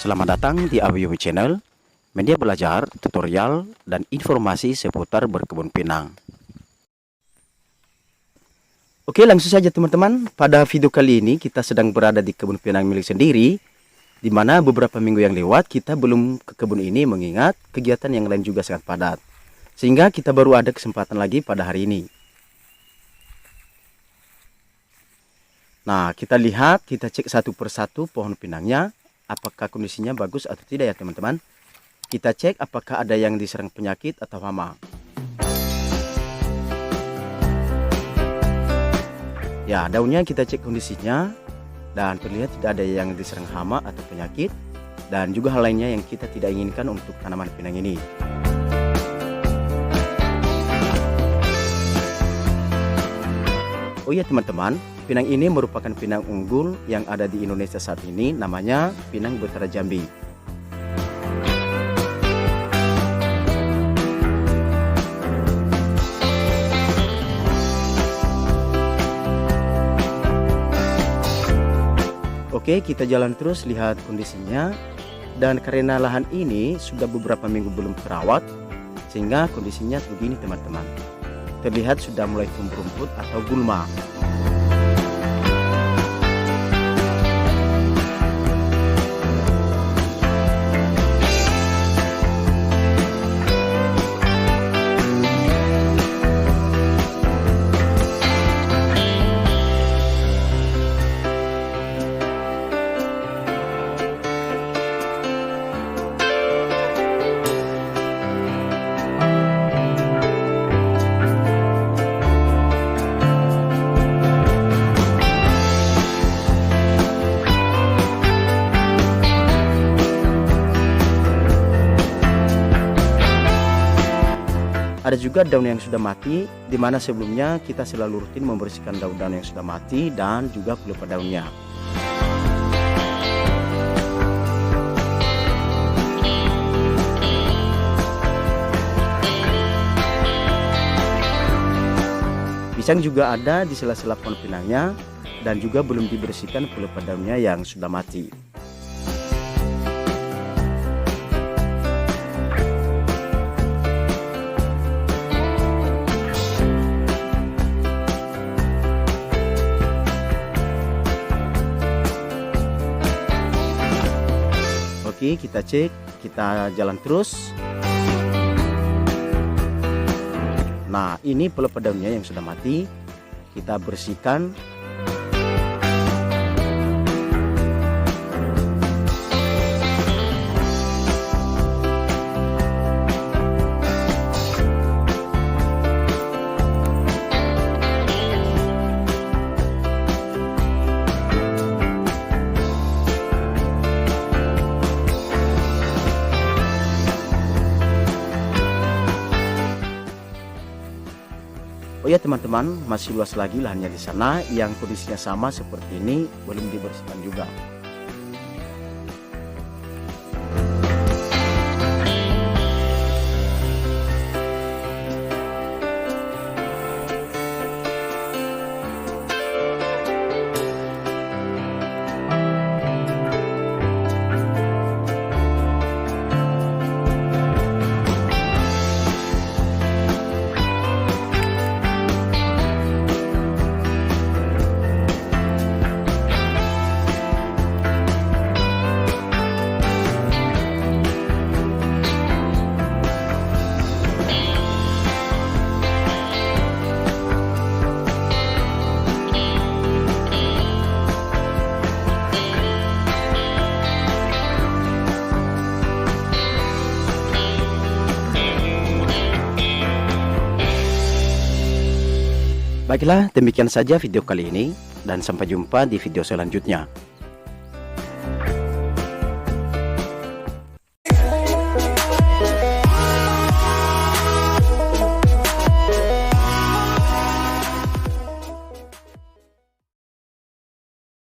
Selamat datang di AWW Channel, media belajar, tutorial, dan informasi seputar berkebun pinang. Oke, langsung saja teman-teman. Pada video kali ini kita sedang berada di kebun pinang milik sendiri, di mana beberapa minggu yang lewat kita belum ke kebun ini mengingat kegiatan yang lain juga sangat padat. Sehingga kita baru ada kesempatan lagi pada hari ini. Nah, kita lihat, kita cek satu persatu pohon pinangnya, apakah kondisinya bagus atau tidak ya teman-teman. Kita cek apakah ada yang diserang penyakit atau hama. Ya, daunnya kita cek kondisinya dan terlihat tidak ada yang diserang hama atau penyakit, dan juga hal lainnya yang kita tidak inginkan untuk tanaman pinang ini. Oh iya teman-teman, pinang ini merupakan pinang unggul yang ada di Indonesia saat ini, namanya Pinang Betara Jambi. Oke, kita jalan terus lihat kondisinya. Dan karena lahan ini sudah beberapa minggu belum terawat, sehingga kondisinya begini teman-teman. Terlihat sudah mulai tumbuh rumput atau gulma. Ada juga daun yang sudah mati, di mana sebelumnya kita selalu rutin membersihkan daun-daun yang sudah mati dan juga pelupa daunnya. Pisang juga ada di sela-sela pohon pinangnya dan juga belum dibersihkan pelupa daunnya yang sudah mati. Oke, kita cek, kita jalan terus. Nah, ini pelupa daunnya yang sudah mati, kita bersihkan. Oh ya teman-teman, masih luas lagi lahannya di sana yang kondisinya sama seperti ini, belum dibersihkan juga. Baiklah, demikian saja video kali ini, dan sampai jumpa di video selanjutnya.